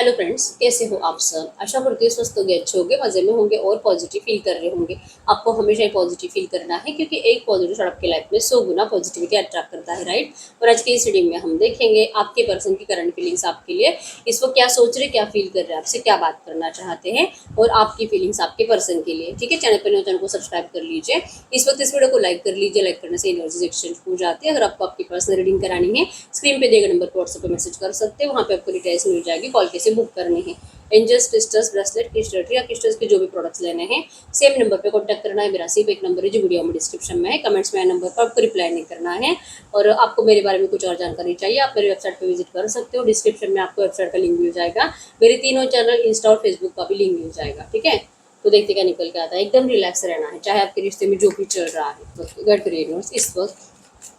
Hello friends, कैसे हो आप सब। आशा करती हूँ स्वस्थ होंगे, अच्छे होंगे, मजे में होंगे और पॉजिटिव फील कर रहे होंगे। आपको हमेशा ही पॉजिटिव फील करना है क्योंकि एक पॉजिटिव थॉट आपकी लाइफ में 100 गुना पॉजिटिविटी अट्रैक्ट करता है, राइट। और आज के इस वीडियो में हम देखेंगे आपके पर्सन की करंट फीलिंग्स आपके लिए, इस वक्त क्या सोच रहे, क्या फील कर रहे हैं, आपसे क्या बात करना चाहते हैं और आपकी फीलिंग्स आपके पर्सन के लिए। ठीक है, चैनल पर चैनल को सब्सक्राइब कर लीजिए। इस वक्त इस वीडियो को लाइक कर लीजिए। लाइक करने से एनर्जीज एक्सचेंज हो जाती है। अगर आपको आपकी पर्सनल रीडिंग करानी है, स्क्रीन पे दिए गए नंबर पर व्हाट्सएप पे मैसेज कर सकते हैं। वहाँ पे आपको डिटेल्स मिल जाएगी, कॉल कैसे बुक करनी है। एंजल्स, क्रिस्टल्स, ब्रेसलेट, क्रिस्टल या क्रिस्टल्स के जो भी प्रोडक्ट्स लेने हैं, सेम नंबर पे कांटेक्ट करना है। मेरा सिर्फ एक नंबर है जो वीडियो में डिस्क्रिप्शन में है। कमेंट्स में नंबर पर आपको रिप्लाई नहीं करना है। और आपको मेरे बारे में कुछ और जानकारी चाहिए, आप मेरी वेबसाइट पर विजिट कर सकते हो। डिस्क्रिप्शन में आपको वेबसाइट का लिंक मिल जाएगा। मेरे तीनों चैनल, इंस्टा और फेसबुक का भी लिंक मिल जाएगा। ठीक है, तो देखते क्या निकल के आता है। एकदम रिलैक्स रहना है, चाहे आपके रिश्ते में जो भी चल रहा है। गट करिए इस वक्त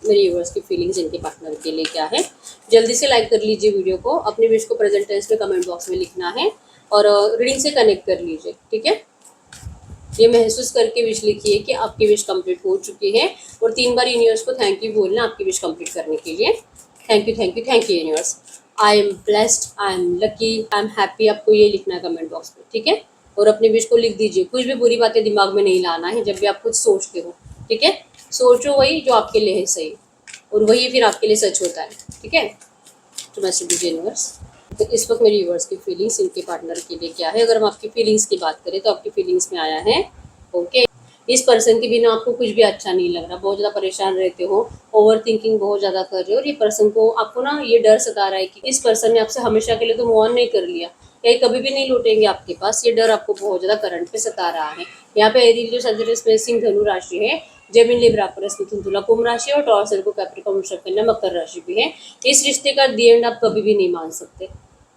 मेरे व्यूअर्स की फीलिंग्स इनके पार्टनर के लिए क्या है। जल्दी से लाइक कर लीजिए वीडियो को। अपने विश को प्रेजेंट टेंस में कमेंट बॉक्स में लिखना है और रीडिंग से कनेक्ट कर लीजिए। ठीक है, ये महसूस करके विश लिखिए कि आपकी विश कंप्लीट हो चुकी है और 3 बार यूनिवर्स को थैंक यू बोलना आपकी विश कंप्लीट करने के लिए। Thank you, thank you, thank you universe. I am blessed, I am lucky, I am happy. आपको ये लिखना है कमेंट बॉक्स में। ठीक है, और अपनी विश को लिख दीजिए। कुछ भी बुरी बातें दिमाग में नहीं लाना है जब भी आप कुछ सोचते हो। ठीक है, सोचो वही जो आपके लिए है सही, और वही फिर आपके लिए सच होता है। ठीक है, तो मैसेज दीजिए यूनिवर्स। तो इस वक्त मेरी व्यूअर्स की फीलिंग्स इनके पार्टनर के लिए क्या है। अगर हम आपकी फीलिंग्स की बात करें तो आपकी फीलिंग्स में आया है ओके, इस पर्सन के बिना आपको कुछ भी अच्छा नहीं लग रहा, बहुत ज़्यादा परेशान रहते हो, ओवर थिंकिंग बहुत ज़्यादा कर रहे हो। और ये पर्सन को आपको ना ये डर सता रहा है कि इस पर्सन ने आपसे हमेशा के लिए तो मूव ऑन नहीं कर लिया, या ये कभी भी नहीं लौटेंगे आपके पास। ये डर आपको बहुत ज़्यादा करंट पे सता रहा है। यहाँ पे एरीज जो सजिटेरियस स्पेसिंग धनु राशि है, जेमिनी लिब्रा अक्वेरियस मिथुन तुला कुंभ राशि और टॉरस को कैप्रिकॉर्न वृषभ कन्या मकर राशि भी है। इस रिश्ते का दी एंड आप कभी भी नहीं मान सकते।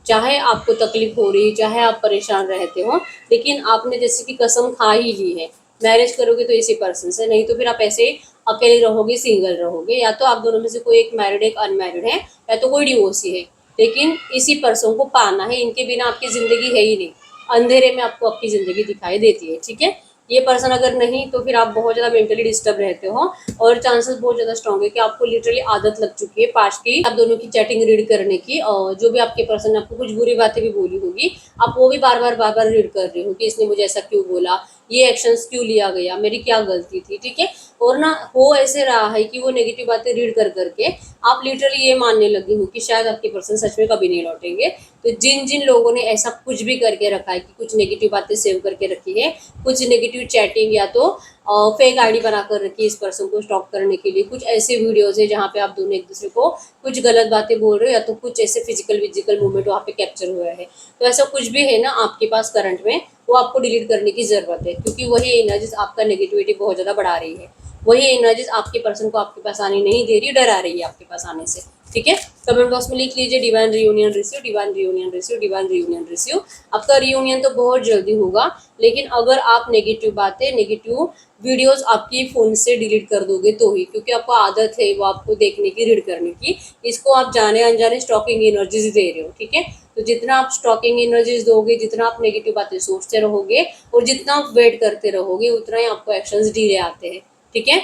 चाहे आपको तकलीफ हो रही, चाहे आप परेशान रहते हो, लेकिन आपने जैसे कि कसम खा ही ली है मैरिज करोगे तो इसी पर्सन से, नहीं तो फिर आप ऐसे अकेले रहोगे, सिंगल रहोगे। या तो आप दोनों में से कोई एक मैरिड, एक अनमैरिड है, या तो कोई डिवोर्सी है, लेकिन इसी पर्सन को पाना है। इनके बिना आपकी जिंदगी है ही नहीं। अंधेरे में आपको आपकी जिंदगी दिखाई देती है। ठीक है, ये पर्सन अगर नहीं तो फिर आप बहुत ज़्यादा मेंटली डिस्टर्ब रहते हो और चांसेस बहुत ज़्यादा स्ट्रॉन्ग है कि आपको लिटरली आदत लग चुकी है पास्ट की आप दोनों की चैटिंग रीड करने की। और जो भी आपके पर्सन ने आपको कुछ बुरी बातें भी बोली होगी, आप वो भी बार बार रीड कर रहे हो कि इसने मुझे ऐसा क्यों बोला, ये एक्शंस क्यों लिया गया, मेरी क्या गलती थी। ठीक है, और ना हो ऐसे रहा है कि वो नेगेटिव बातें रीड कर करके आप लिटरली ये मानने लगे हो कि शायद आपके पर्सन सच में कभी नहीं लौटेंगे। तो जिन जिन लोगों ने ऐसा कुछ भी करके रखा है कि कुछ नेगेटिव बातें सेव करके रखी है, कुछ नेगेटिव चैटिंग या तो फेक आईडी बनाकर रखी है इस पर्सन को स्टॉक करने के लिए, कुछ ऐसे वीडियोज है जहाँ पे आप दोनों एक दूसरे को कुछ गलत बातें बोल रहे हो, या तो कुछ ऐसे फिजिकल मूवमेंट वहाँ पे कैप्चर हुआ है, तो ऐसा कुछ भी है ना आपके पास करंट में, वो आपको डिलीट करने की जरूरत है। क्योंकि वही एनर्जीज आपका नेगेटिविटी बहुत ज़्यादा बढ़ा रही है। वही एनर्जीज आपके पर्सन को आपके पास आने नहीं दे रही, डरा रही है आपके पास आने से। ठीक है, कमेंट बॉक्स में लिख लीजिए divine reunion receive, divine reunion receive, divine reunion receive. आपका रियूनियन तो बहुत जल्दी होगा, लेकिन अगर आप नेगेटिव बातें, नेगेटिव वीडियोस आपकी फ़ोन से डिलीट कर दोगे तो ही, क्योंकि आपको आदत है वो आपको देखने की, रीड करने की। इसको आप जाने अनजाने स्टॉकिंग एनर्जीज दे रहे हो। ठीक है, तो जितना आप स्टॉकिंग एनर्जीज दोगे, जितना आप नेगेटिव बातें सोचते रहोगे और जितना आप वेट करते रहोगे, उतना ही आपको एक्शंस डिले आते हैं। ठीक है,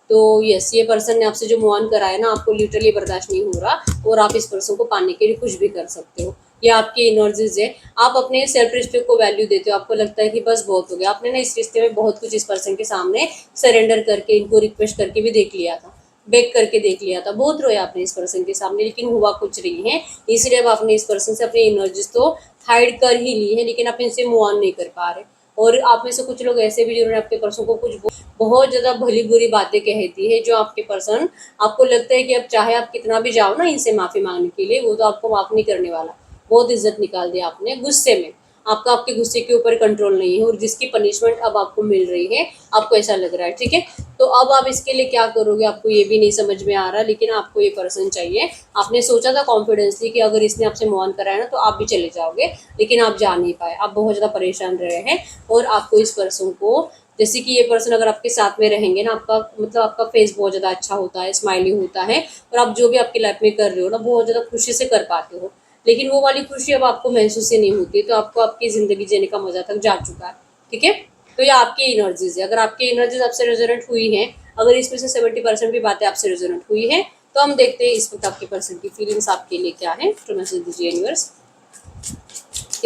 तो यस, ये पर्सन ने आपसे जो मूव ऑन करा है ना, आपको लिटरली बर्दाश्त नहीं हो रहा और आप इस पर्सन को पाने के लिए कुछ भी कर सकते हो। ये आपकी एनर्जीज है। आप अपने सेल्फ रिस्पेक्ट को वैल्यू देते हो। आपको लगता है कि बस बहुत हो गया। आपने ना इस रिश्ते में बहुत कुछ इस पर्सन के सामने सरेंडर करके, इनको रिक्वेस्ट करके भी देख लिया था, बेक करके देख लिया था, बहुत रोया आपने इस पर्सन के सामने, लेकिन हुआ कुछ नहीं है। इसलिए अब आपने इस पर्सन से अपनी एनर्जीज तो हाइड कर ही ली है, लेकिन आप इनसे मूव ऑन नहीं कर पा रहे। और आप में से कुछ लोग ऐसे भी जिन्होंने आपके पर्सन को कुछ बहुत ज़्यादा भली बुरी बातें कहती है, जो आपके पर्सन, आपको लगता है कि अब चाहे आप कितना भी जाओ ना इनसे माफ़ी मांगने के लिए, वो तो आपको माफ़ नहीं करने वाला। बहुत इज्जत निकाल दी आपने गुस्से में। आपका आपके गुस्से के ऊपर कंट्रोल नहीं है और जिसकी पनिशमेंट अब आपको मिल रही है, आपको ऐसा लग रहा है। ठीक है, तो अब आप इसके लिए क्या करोगे आपको ये भी नहीं समझ में आ रहा, लेकिन आपको ये पर्सन चाहिए। आपने सोचा था कॉन्फिडेंसली कि अगर इसने आपसे मूव ऑन कराया ना तो आप भी चले जाओगे, लेकिन आप जा नहीं पाए। आप बहुत ज़्यादा परेशान रहे हैं और आपको इस पर्सन को, जैसे कि ये पर्सन अगर आपके साथ में रहेंगे ना, आपका मतलब आपका फेस बहुत ज़्यादा अच्छा होता है, स्माइली होता है, और आप जो भी आपकी लाइफ में कर रहे हो ना बहुत ज़्यादा खुशी से कर पाते हो। लेकिन वो वाली खुशी अब आपको महसूस ही नहीं होती, तो आपको आपकी ज़िंदगी जीने का मज़ा तक जा चुका है। ठीक है, तो ये आपकी एनर्जीज है। अगर आपकी एनर्जीज आपसे रेजोनेट हुई है, अगर इसमें से 70% भी बातें आपसे रेजोनेट हुई है, तो हम देखते हैं इस वक्त आपके पर्सन की फीलिंग्स आपके लिए क्या है। तो मैसेज दीजिए यूनिवर्स।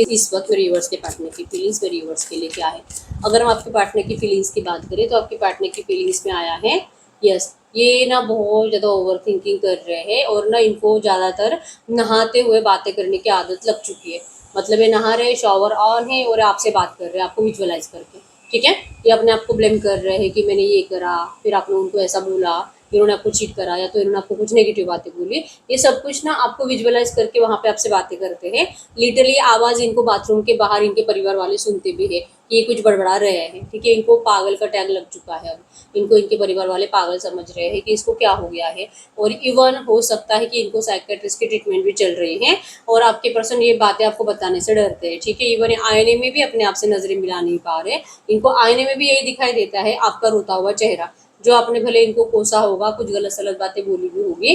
इस वक्त मेरे व्यूअर्स के पार्टनर की फीलिंग्स मेरे व्यूअर्स के लिए क्या है। अगर हम आपके पार्टनर की फीलिंग्स की बात करें तो आपके पार्टनर की फीलिंग्स में आया है यस, ये ना बहुत ज़्यादा ओवर थिंकिंग कर रहे हैं और ना इनको ज़्यादातर नहाते हुए बातें करने की आदत लग चुकी है। मतलब ये नहा रहे, शॉवर ऑन है और आपसे बात कर रहे हैं आपको विजुअलाइज करके, ठीक है। ये अपने आप को ब्लेम कर रहे हैं कि मैंने ये करा, फिर आपने उनको ऐसा बोला, इन्होंने आपको चीट करा या तो इन्होंने आपको कुछ नेगेटिव बातें बोली। ये सब कुछ ना आपको विजुअलाइज करके वहाँ पे आपसे बातें करते हैं। लिटरली आवाज़ इनको बाथरूम के बाहर इनके परिवार वाले सुनते भी है कि ये कुछ बड़बड़ा रहे हैं, ठीक है। इनको पागल का टैग लग चुका है, अब इनको इनके परिवार वाले पागल समझ रहे हैं कि इसको क्या हो गया है। और इवन हो सकता है कि इनको साइकेट्रिस्ट की ट्रीटमेंट भी चल रही है और आपके पर्सन ये बातें आपको बताने से डरते हैं, ठीक है। इवन आईने में भी अपने आप से नजरें मिला नहीं पा रहे, इनको आईने में भी यही दिखाई देता है आपका रोता हुआ चेहरा, जो आपने भले इनको कोसा होगा, कुछ गलत सलत बातें बोली भी होगी,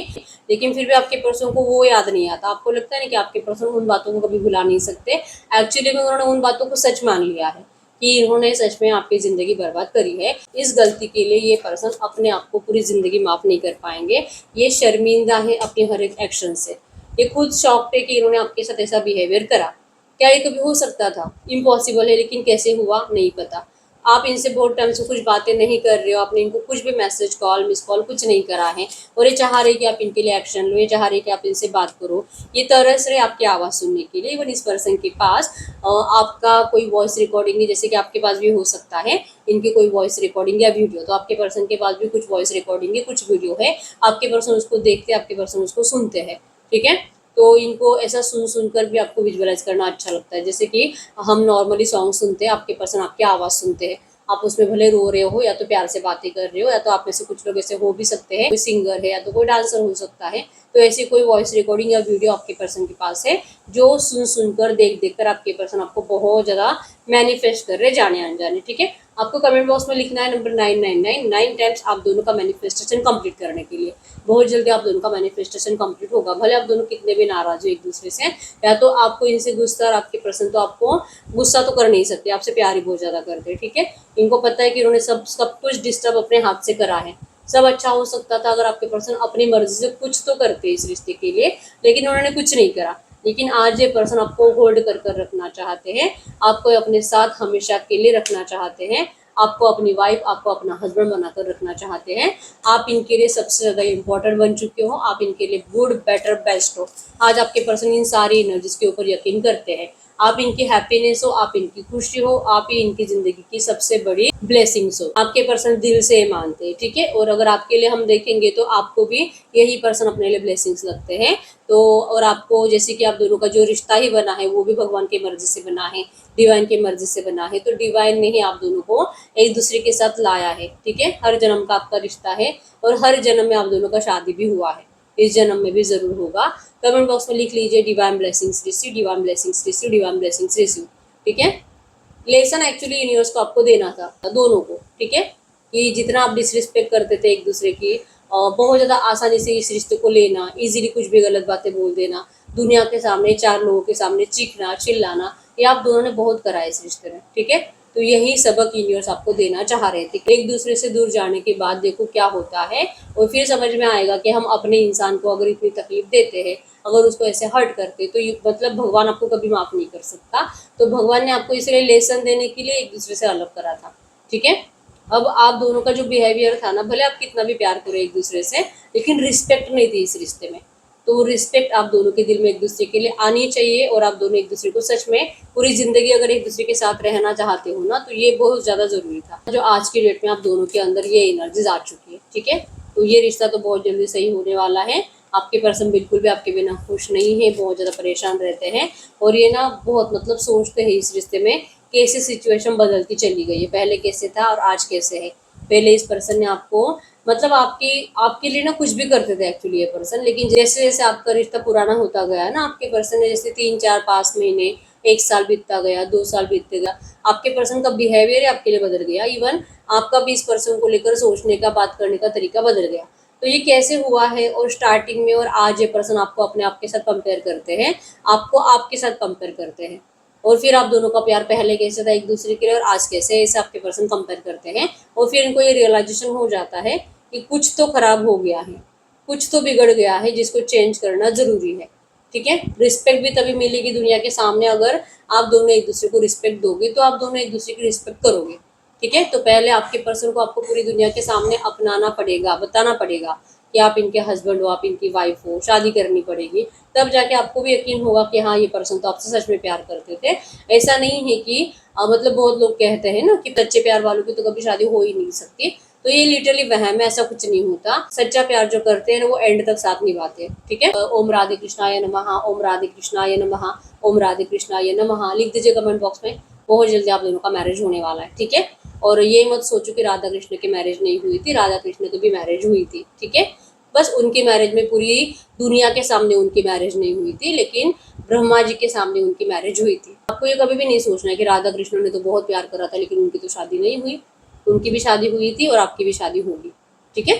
लेकिन फिर भी आपके पर्सन को वो याद नहीं आता। आपको लगता है ना कि आपके पर्सन उन बातों को कभी भुला नहीं सकते। एक्चुअली में उन्होंने उन बातों को सच मान लिया है कि इन्होंने सच में आपकी ज़िंदगी बर्बाद करी है। इस गलती के लिए ये पर्सन अपने आप को पूरी ज़िंदगी माफ़ नहीं कर पाएंगे। ये शर्मिंदा है अपने हर एक एक्शन से। ये खुद शॉक्ड है कि इन्होंने आपके साथ ऐसा बिहेवियर करा। क्या ये कभी हो सकता था? इम्पॉसिबल है, लेकिन कैसे हुआ नहीं पता। आप इनसे बहुत टाइम से कुछ बातें नहीं कर रहे हो, आपने इनको कुछ भी मैसेज कॉल मिस कॉल कुछ नहीं करा है और ये चाह रहे कि आप इनके लिए एक्शन लो, ये चाह रहे कि आप इनसे बात करो, ये तरस रहे आपकी आवाज़ सुनने के लिए। इवन इस पर्सन के पास आपका कोई वॉइस रिकॉर्डिंग है, जैसे कि आपके पास भी हो सकता है इनकी कोई वॉइस रिकॉर्डिंग या वीडियो, तो आपके पर्सन के पास भी कुछ वॉइस रिकॉर्डिंग है, कुछ वीडियो है, आपके पर्सन उसको देखते हैं, आपके पर्सन उसको सुनते हैं, ठीक है। तो इनको ऐसा सुनकर भी आपको विजुअलाइज करना अच्छा लगता है। जैसे कि हम नॉर्मली सॉन्ग सुनते हैं, आपके पर्सन आपकी आवाज़ सुनते हैं, आप उसमें भले रो रहे हो या तो प्यार से बातें कर रहे हो, या तो आप में से कुछ लोग ऐसे हो भी सकते हैं, कोई सिंगर है या तो कोई डांसर हो सकता है। तो ऐसी कोई वॉइस रिकॉर्डिंग या वीडियो आपके पर्सन के पास है जो सुनकर देख कर आपके पर्सन आपको बहुत ज़्यादा मैनिफेस्ट कर रहे जाने अनजाने, ठीक है। आपको कमेंट बॉक्स में लिखना है नंबर 999 9 टाइम्स आप दोनों का मैनिफेस्टेशन कंप्लीट करने के लिए। बहुत जल्दी आप दोनों का मैनिफेस्टेशन कंप्लीट होगा, भले आप दोनों कितने भी नाराज हो एक दूसरे से, या तो आपको इनसे गुस्सा और आपके पर्सन तो आपको गुस्सा तो कर नहीं सकते, आपसे प्यार ही बहुत ज़्यादा करते हैं, ठीक है। इनको पता है कि इन्होंने सब कुछ डिस्टर्ब अपने हाथ से करा है। सब अच्छा हो सकता था अगर आपके पर्सन अपनी मर्जी से कुछ तो करते इस रिश्ते के लिए, लेकिन उन्होंने कुछ नहीं करा। लेकिन आज ये पर्सन आपको होल्ड कर रखना चाहते हैं, आपको अपने साथ हमेशा के लिए रखना चाहते हैं, आपको अपनी वाइफ, आपको अपना हस्बैंड बनाकर रखना चाहते हैं। आप इनके लिए सबसे ज़्यादा इम्पोर्टेंट बन चुके हो, आप इनके लिए गुड बेटर बेस्ट हो। आज आपके पर्सन इन सारी एनर्जीज के ऊपर यकीन करते हैं। आप इनकी हैप्पीनेस हो, आप इनकी खुशी हो, आप ही इनकी ज़िंदगी की सबसे बड़ी ब्लेसिंग्स हो। आपके पर्सन दिल से मानते हैं, ठीक है। और अगर आपके लिए हम देखेंगे तो आपको भी यही पर्सन अपने लिए ब्लेसिंग्स लगते हैं। तो और आपको जैसे कि आप दोनों का जो रिश्ता ही बना है वो भी भगवान की मर्जी से बना है, डिवाइन की मर्जी से बना है। तो डिवाइन ने ही आप दोनों को एक दूसरे के साथ लाया है, ठीक है। हर जन्म का आपका रिश्ता है और हर जन्म में आप दोनों का शादी भी हुआ है, इस जन्म में भी ज़रूर होगा। कमेंट बॉक्स में लिख लीजिए divine blessings receive, divine blessings receive, divine blessings receive, ठीक है। लेसन एक्चुअली यूनिवर्स को आपको देना था दोनों को, ठीक है। कि जितना आप डिसरिस्पेक्ट करते थे एक दूसरे की, बहुत ज़्यादा आसानी से इस रिश्ते को लेना, इजीली कुछ भी गलत बातें बोल देना, दुनिया के सामने, चार लोगों के सामने चीखना चिल्लाना, ये आप दोनों ने बहुत करा है इस रिश्ते में, ठीक है। तो यही सबक यूनिवर्स आपको देना चाह रहे थे। एक दूसरे से दूर जाने के बाद देखो क्या होता है, और फिर समझ में आएगा कि हम अपने इंसान को अगर इतनी तकलीफ देते हैं, अगर उसको ऐसे हर्ट करते, तो मतलब भगवान आपको कभी माफ़ नहीं कर सकता। तो भगवान ने आपको इसलिए लेसन देने के लिए एक दूसरे से अलग करा था, ठीक है। अब आप दोनों का जो बिहेवियर था ना, भले आप कितना भी प्यार करो एक दूसरे से, लेकिन रिस्पेक्ट नहीं थी इस रिश्ते में। तो रिस्पेक्ट आप दोनों के दिल में एक दूसरे के लिए आनी चाहिए, और आप दोनों एक दूसरे को सच में पूरी ज़िंदगी अगर एक दूसरे के साथ रहना चाहते हो ना, तो ये बहुत ज़्यादा ज़रूरी था। जो आज की डेट में आप दोनों के अंदर ये एनर्जीज आ चुकी है, ठीक है। तो ये रिश्ता तो बहुत जल्दी सही होने वाला है। आपके पर्सन बिल्कुल भी आपके बिना खुश नहीं है, बहुत ज़्यादा परेशान रहते हैं, और ये ना बहुत मतलब सोचते हैं इस रिश्ते में कैसे सिचुएशन बदलती चली गई है, पहले कैसे था और आज कैसे है। पहले इस पर्सन ने आपको मतलब आपके लिए ना कुछ भी करते थे एक्चुअली ये पर्सन, लेकिन जैसे जैसे आपका रिश्ता पुराना होता गया ना, आपके पर्सन ने जैसे 3 4 5 महीने, 1 साल बीतता गया, 2 साल बीतते गया, आपके पर्सन का बिहेवियर आपके लिए बदल गया। इवन आपका भी इस पर्सन को लेकर सोचने का, बात करने का तरीका बदल गया। तो ये कैसे हुआ है, और स्टार्टिंग में और आज ये पर्सन आपको अपने आप के साथ कंपेयर करते हैं, आपको आपके साथ कंपेयर करते हैं, और फिर आप दोनों का प्यार पहले कैसे था एक दूसरे के लिए और आज कैसे है, इसे आपके पर्सन कंपेयर करते हैं। और फिर इनको ये रियलाइजेशन हो जाता है कि कुछ तो खराब हो गया है, कुछ तो बिगड़ गया है जिसको चेंज करना ज़रूरी है, ठीक है। रिस्पेक्ट भी तभी मिलेगी दुनिया के सामने अगर आप दोनों एक दूसरे को रिस्पेक्ट दोगे, तो आप दोनों एक दूसरे की रिस्पेक्ट करोगे, ठीक है। तो पहले आपके पर्सन को आपको पूरी दुनिया के सामने अपनाना पड़ेगा, बताना पड़ेगा कि आप इनके हस्बैंड हो, आप इनकी वाइफ हो, शादी करनी पड़ेगी, तब जाके आपको भी यकीन होगा कि हाँ ये पर्सन तो आपसे सच में प्यार करते थे। ऐसा नहीं है कि मतलब बहुत लोग कहते हैं ना कि सच्चे प्यार वालों की तो कभी शादी हो ही नहीं सकती, तो ये लिटरली वहम है, ऐसा कुछ नहीं होता। सच्चा प्यार जो करते हैं वो एंड तक साथ निभाते हैं, ठीक है। ओम राधे कृष्णाय नमः, ओम राधे कृष्णाय नमः, ओम राधे कृष्णाय नमः लिख दीजिए कमेंट बॉक्स में। बहुत जल्दी आप दोनों का मैरिज होने वाला है, ठीक है। और ये मत सोचो कि राधा कृष्ण की मैरिज नहीं हुई थी, राधा कृष्ण की भी मैरिज हुई थी, ठीक है। बस उनकी मैरिज में पूरी दुनिया के सामने उनकी मैरिज नहीं हुई थी, लेकिन ब्रह्मा जी के सामने उनकी मैरिज हुई थी। आपको ये कभी भी नहीं सोचना है कि राधा कृष्ण ने तो बहुत प्यार करा था लेकिन उनकी तो शादी नहीं हुई। उनकी भी शादी हुई थी और आपकी भी शादी होगी, ठीक है।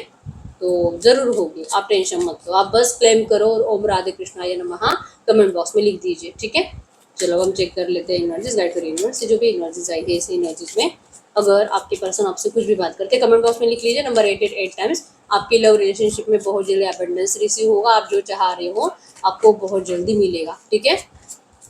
तो जरूर होगी, आप टेंशन मत लो, आप बस क्लेम करो और ओम राधे कृष्णाय नमः कमेंट बॉक्स में लिख दीजिए, ठीक है। चलो हम चेक कर लेते हैं एनर्जीज, गाइड करिए यूनिवर्स से जो भी एनर्जीज आई है इसी एनर्जीज में अगर आपके पर्सन आपसे कुछ भी बात करते हैं कमेंट बॉक्स में लिख लीजिए नंबर 888 टाइम्स। आपकी लव रिलेशनशिप में बहुत जल्दी अबंडेंस रिसीव होगा, आप जो चाह रहे हो आपको बहुत जल्दी मिलेगा, ठीक है।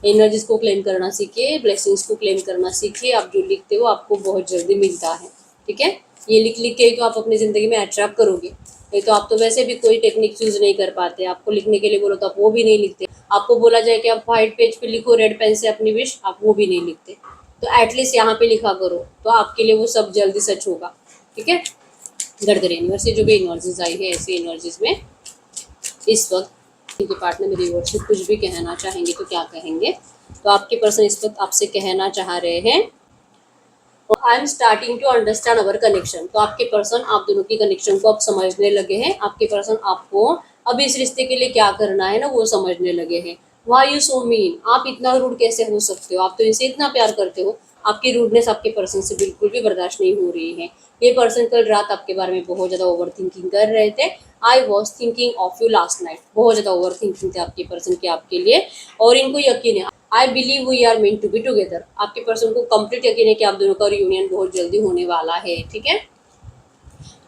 एनर्जीज को क्लेम करना सीखिए, ब्लेसिंग्स को क्लेम करना सीखिए, आप जो लिखते हो आपको बहुत जल्दी मिलता है, ठीक है। ये लिख लिख के तो आप अपनी ज़िंदगी में अट्रैक्ट करोगे, नहीं तो आप तो वैसे भी कोई टेक्निक यूज़ नहीं कर पाते। आपको लिखने के लिए बोलो तो आप वो भी नहीं लिखते, आपको बोला जाए कि आप व्हाइट पेज पे लिखो रेड पेन से अपनी विश, आप वो भी नहीं लिखते। तो एटलीस्ट यहाँ पे लिखा करो, तो आपके लिए वो सब जल्दी सच होगा, ठीक है। गड़गड़ यूनिवर्स से जो भी एनर्जीज आई है ऐसी एनर्जीज में इस वक्त इनके पार्टनर मेरी ओर से कुछ भी कहना चाहेंगे तो क्या कहेंगे। तो आपके पर्सन इस वक्त आपसे कहना चाह रहे हैं I am starting to understand our connection. तो आपके पर्सन आप दोनों की कनेक्शन को अब समझने लगे हैं। आपके पर्सन आपको अब इस रिश्ते के लिए क्या करना है ना वो समझने लगे हैं। वाई यू सो मीन, आप इतना रूड कैसे हो सकते हो, आप तो इनसे इतना प्यार करते हो। आपकी रूडनेस आपके पर्सन से बिल्कुल भी बर्दाश्त नहीं हो रही है। ये पर्सन कल रात आपके बारे में बहुत ज़्यादा ओवर थिंकिंग कर रहे थे। I was thinking of you last night, बहुत ज़्यादा ओवर थिंकिंग थे आपके पर्सन की आपके लिए, और इनको यकीन है I believe we are meant to be together. आपके पर्सन को कंप्लीट यकीन है कि आप दोनों का रियूनियन बहुत जल्दी होने वाला है, ठीक है।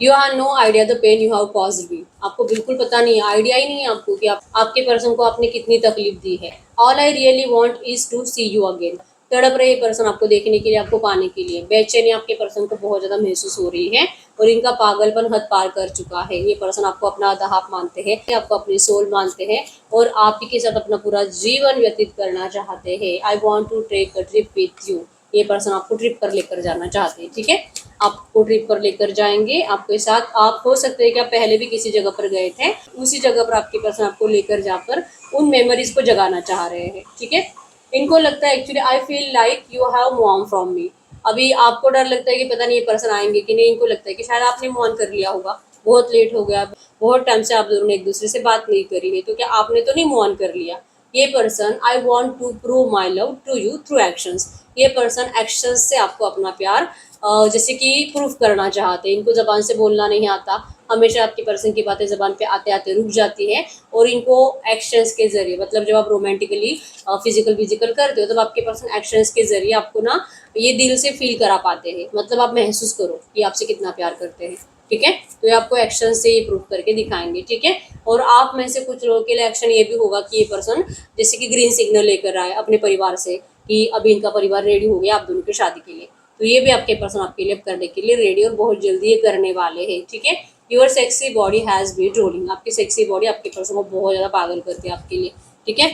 You have no idea the pain you have caused me, आपको बिल्कुल पता नहीं है, आइडिया ही नहीं है आपको कि आपके पर्सन को आपने कितनी तकलीफ दी है। All I really want is to see you again, तड़प रहे पर्सन आपको देखने के लिए, आपको पाने के लिए। बेचैनी आपके पर्सन को बहुत ज़्यादा महसूस हो रही है और इनका पागलपन हद पार कर चुका है। ये पर्सन आपको अपना आधा हाफ मानते हैं, आपको अपनी सोल मानते हैं और आप के साथ अपना पूरा जीवन व्यतीत करना चाहते हैं। I want to take a trip with you, ये पर्सन आपको ट्रिप पर लेकर जाना चाहते हैं, ठीक है। आपको ट्रिप पर लेकर जाएंगे, आपके साथ आप हो सकते हैं कि आप पहले भी किसी जगह पर गए थे, उसी जगह पर आपके पर्सन आपको लेकर जाकर उन मेमोरीज को जगाना चाह रहे हैं, ठीक है। इनको लगता है actually I feel like you have move on from me. अभी आपको डर लगता है कि पता नहीं ये पर्सन आएंगे कि नहीं, इनको लगता है कि शायद आपने मूव ऑन कर लिया होगा, बहुत लेट हो गया, बहुत टाइम से आप दोनों ने एक दूसरे से बात नहीं करी है, तो क्या आपने तो नहीं मूव ऑन कर लिया। ये person I want to prove my love to you through actions, ये पर्सन एक्शंस से आपको अपना प्यार जैसे कि प्रूफ करना चाहते हैं। इनको जबान से बोलना नहीं आता, हमेशा आपकी पर्सन की बातें जबान पे आते आते रुक जाती है, और इनको एक्शंस के जरिए, मतलब जब आप रोमांटिकली फिजिकल करते हो तब आपके पर्सन एक्शंस के जरिए आपको ना ये दिल से फील करा पाते हैं, मतलब आप महसूस करो कि आपसे कितना प्यार करते हैं, ठीक है। तो ये आपको एक्शन से ये प्रूफ करके दिखाएंगे, ठीक है। और आप में से कुछ लोगों के लिए एक्शन ये भी होगा कि ये पर्सन जैसे कि ग्रीन सिग्नल लेकर आए अपने परिवार से कि अभी इनका परिवार रेडी हो गया आप दोनों की शादी के लिए, तो ये भी आपके पर्सन आपके लिए करने के लिए रेडी और बहुत जल्दी ये करने वाले हैं, ठीक है। Your sexy body has been rolling, आपकी सेक्सी बॉडी आपके पर्सन को बहुत ज़्यादा पागल करती है आपके लिए, ठीक है।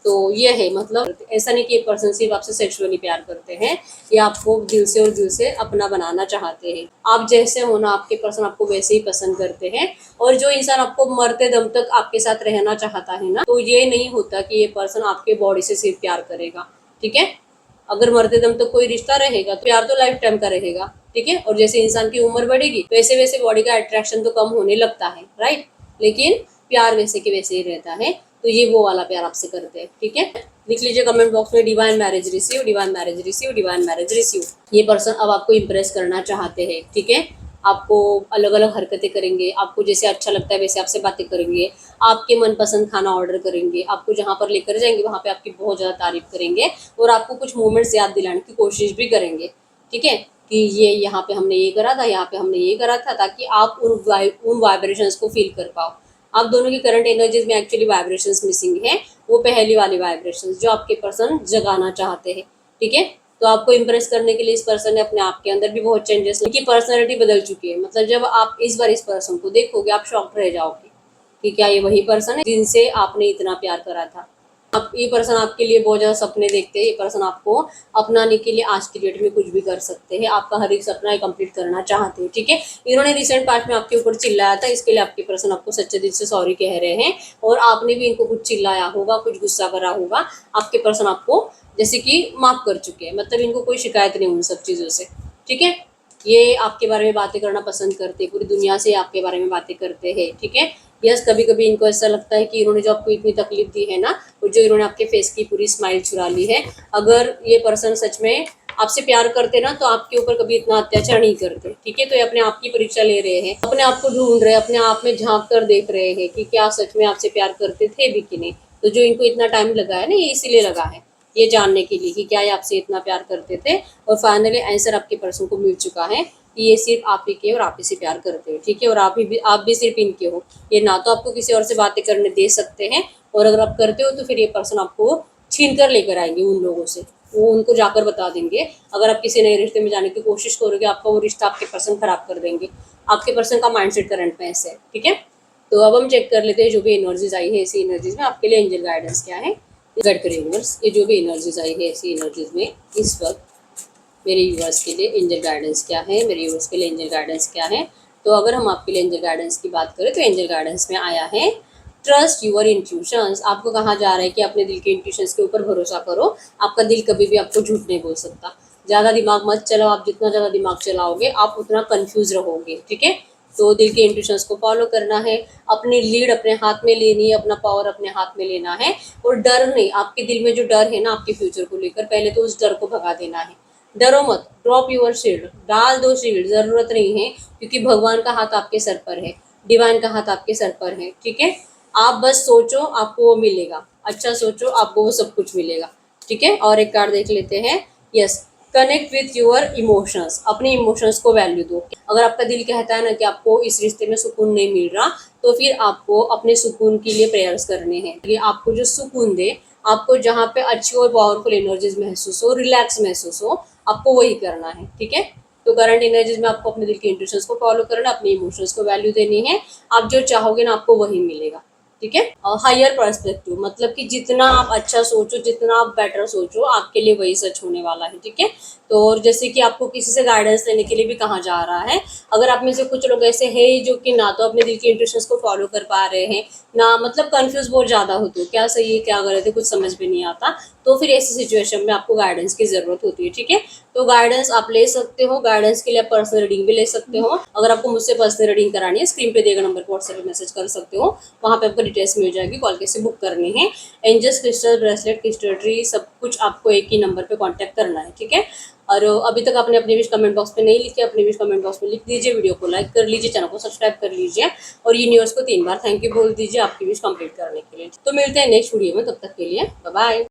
तो ये है, मतलब ऐसा नहीं कि एक पर्सन सिर्फ आपसे सेक्सुअली प्यार करते हैं, ये आपको दिल से और दिल से अपना बनाना चाहते हैं। आप जैसे हो ना आपके पर्सन आपको वैसे ही पसंद करते हैं, और जो इंसान आपको मरते दम तक आपके साथ रहना चाहता है ना, तो ये नहीं होता कि ये पर्सन आपके बॉडी से सिर्फ प्यार करेगा, ठीक है। अगर मरते दम तक कोई रिश्ता रहेगा तो प्यार तो लाइफ टाइम का रहेगा, ठीक है। और जैसे इंसान की उम्र बढ़ेगी वैसे वैसे बॉडी का अट्रैक्शन तो कम होने लगता है, राइट, लेकिन प्यार वैसे के वैसे ही रहता है। तो ये वो वाला प्यार आपसे करते हैं, ठीक है। लिख लीजिए कमेंट बॉक्स में divine marriage receive, divine marriage receive, divine marriage receive. ये पर्सन अब आपको इम्प्रेस करना चाहते हैं, ठीक है। आपको अलग अलग हरकतें करेंगे, आपको जैसे अच्छा लगता है वैसे आपसे बातें करेंगे, आपके मनपसंद खाना ऑर्डर करेंगे, आपको जहाँ पर लेकर जाएंगे वहाँ पे आपकी बहुत ज़्यादा तारीफ करेंगे, और आपको कुछ मोमेंट्स याद दिलाने की कोशिश भी करेंगे, ठीक है, कि ये यहाँ पे हमने ये करा था, यहाँ पे हमने ये करा था, ताकि आप उन वाइब्रेशंस को फील कर पाओ। आप दोनों की करंट एनर्जीज में एक्चुअली वाइब्रेशंस मिसिंग है, वो पहली वाली वाइब्रेशंस जो आपके पर्सन जगाना चाहते हैं, ठीक है। तो आपको इम्प्रेस करने के लिए इस पर्सन ने अपने आप के अंदर भी बहुत चेंजेस, उनकी पर्सनैलिटी बदल चुकी है। मतलब जब आप इस बार इस पर्सन को देखोगे आप शॉक्ड रह जाओगे कि क्या ये वही पर्सन है जिनसे आपने इतना प्यार करा था। आप ये पर्सन आपके लिए बहुत ज़्यादा सपने देखते हैं, ये पर्सन आपको अपनाने के लिए आज की डेट में कुछ भी कर सकते हैं, आपका हर एक सपना कंप्लीट करना चाहते हैं, ठीक है। इन्होंने रिसेंट पास्ट में आपके ऊपर चिल्लाया था, इसके लिए आपके पर्सन आपको सच्चे दिल से सॉरी कह रहे हैं, और आपने भी इनको कुछ चिल्लाया होगा, कुछ गुस्सा करा होगा, आपके पर्सन आपको जैसे कि माफ़ कर चुके हैं। मतलब इनको कोई शिकायत नहीं उन सब चीज़ों से, ठीक है। ये आपके बारे में बातें करना पसंद करते हैं, पूरी दुनिया से आपके बारे में बातें करते हैं, ठीक है। यस, कभी कभी इनको ऐसा लगता है कि इन्होंने जो आपको इतनी तकलीफ दी है ना, और जो इन्होंने आपके फेस की पूरी स्माइल चुरा ली है, अगर ये पर्सन सच में आपसे प्यार करते ना तो आपके ऊपर कभी इतना अत्याचार नहीं करते, ठीक है। तो ये अपने आप की परीक्षा ले रहे हैं, अपने आप को ढूंढ रहे हैं, अपने आप में झांक कर देख रहे हैं कि क्या सच में आपसे प्यार करते थे भी कि नहीं। तो जो इनको इतना टाइम लगा है ना, ये इसीलिए लगा है, ये जानने के लिए कि क्या ये आपसे इतना प्यार करते थे। और फाइनली आंसर आपके पर्सन को मिल चुका है कि ये सिर्फ आप ही के और आप ही से प्यार करते हो, ठीक है। और आप भी सिर्फ इनके हो। ये ना तो आपको किसी और से बातें करने दे सकते हैं, और अगर आप करते हो तो फिर ये पर्सन आपको छीन कर लेकर आएंगे उन लोगों से, वो उनको जाकर बता देंगे। अगर आप किसी नए रिश्ते में जाने की कोशिश करोगे, आपका वो रिश्ता आपके पर्सन खराब कर देंगे। आपके पर्सन का माइंडसेट करंट में ऐसे है, ठीक है। तो अब हम चेक कर लेते हैं जो भी एनर्जीज आई है ऐसी एनर्जीज में आपके लिए एंजल गाइडेंस क्या है। गाइड करें यूनिवर्स, ये जो भी एनर्जीज आई है ऐसी एनर्जीज में इस वक्त मेरे यूवर्स के लिए एंजल गाइडेंस क्या है, मेरे यूवर्स के लिए एंजल गाइडेंस क्या है। तो अगर हम आपके लिए एंजल गाइडेंस की बात करें तो एंजल गाइडेंस में आया है ट्रस्ट यूर इंट्यूशंस। आपको कहा जा रहा है कि अपने दिल के इंट्यूशंस के ऊपर भरोसा करो। आपका दिल कभी भी आपको झूठ नहीं बोल सकता। ज़्यादा दिमाग मत चलाओ, आप जितना ज़्यादा दिमाग चलाओगे आप उतना कन्फ्यूज रहोगे, ठीक है। तो दिल के इंट्यूशंस को फॉलो करना है, अपनी लीड अपने हाथ में लेनी है, अपना पावर अपने हाथ में लेना है। और डर नहीं, आपके दिल में जो डर है ना आपके फ्यूचर को लेकर, पहले तो उस डर को भगा देना है। डरो मत, ड्रॉप यूर शील्ड, डाल दो शील्ड, ज़रूरत नहीं है, क्योंकि भगवान का हाथ आपके सर पर है, डिवाइन का हाथ आपके सर पर है, ठीक है। आप बस सोचो आपको वो मिलेगा, अच्छा सोचो आपको वो सब कुछ मिलेगा, ठीक है। और एक कार्ड देख लेते हैं। Yes, connect with your emotions, अपने इमोशंस को वैल्यू दो। अगर आपका दिल कहता है ना कि आपको इस रिश्ते में सुकून नहीं मिल रहा, तो फिर आपको अपने सुकून के लिए प्रेयर्स करने हैं। ये आपको जो सुकून दे, आपको जहाँ पे अच्छी और पावरफुल एनर्जीज महसूस हो, रिलैक्स महसूस हो, आपको वही करना है, ठीक है। तो करंट एनर्जीज में आपको अपने दिल के इंट्यूशंस को फॉलो करना, अपने इमोशंस को वैल्यू देनी है। आप जो चाहोगे ना आपको वही मिलेगा, ठीक है। हायर पर्सपेक्टिव, मतलब कि जितना आप अच्छा सोचो, जितना आप बेटर सोचो, आपके लिए वही सच होने वाला है, ठीक है। तो और जैसे कि आपको किसी से गाइडेंस लेने के लिए भी कहा जा रहा है, अगर आप में से कुछ लोग ऐसे हैं जो कि ना तो अपने दिल के इंट्यूशंस को फॉलो कर पा रहे हैं, ना मतलब कंफ्यूज बहुत ज़्यादा हो, तो क्या सही है क्या गलत है कुछ समझ में नहीं आता, तो फिर ऐसी सिचुएशन में आपको गाइडेंस की ज़रूरत होती है, ठीक है। तो गाइडेंस आप ले सकते हो, गाइडेंस के लिए आप पर्सनल रीडिंग भी ले सकते हो। अगर आपको मुझसे पर्सनल रीडिंग करानी है, स्क्रीन पे दिए गए नंबर पर व्हाट्सएप पे मैसेज कर सकते हो, वहाँ पे आपको डिटेल्स मिल जाएगी, कॉल कैसे बुक करनी है। Angels crystal bracelet crystal tree सब कुछ आपको एक ही नंबर पे कांटेक्ट करना है, ठीक है। और अभी तक आपने अपने विश कमेंट बॉक्स में नहीं लिखे, अपने विश कमेंट बॉक्स में लिख दीजिए, वीडियो को लाइक कर लीजिए, चैनल को सब्सक्राइब कर लीजिए, और यूनिवर्स को 3 बार थैंक यू बोल दीजिए आपकी विश कंप्लीट करने के लिए। तो मिलते हैं नेक्स्ट वीडियो में, तब तक के लिए बाय बाय।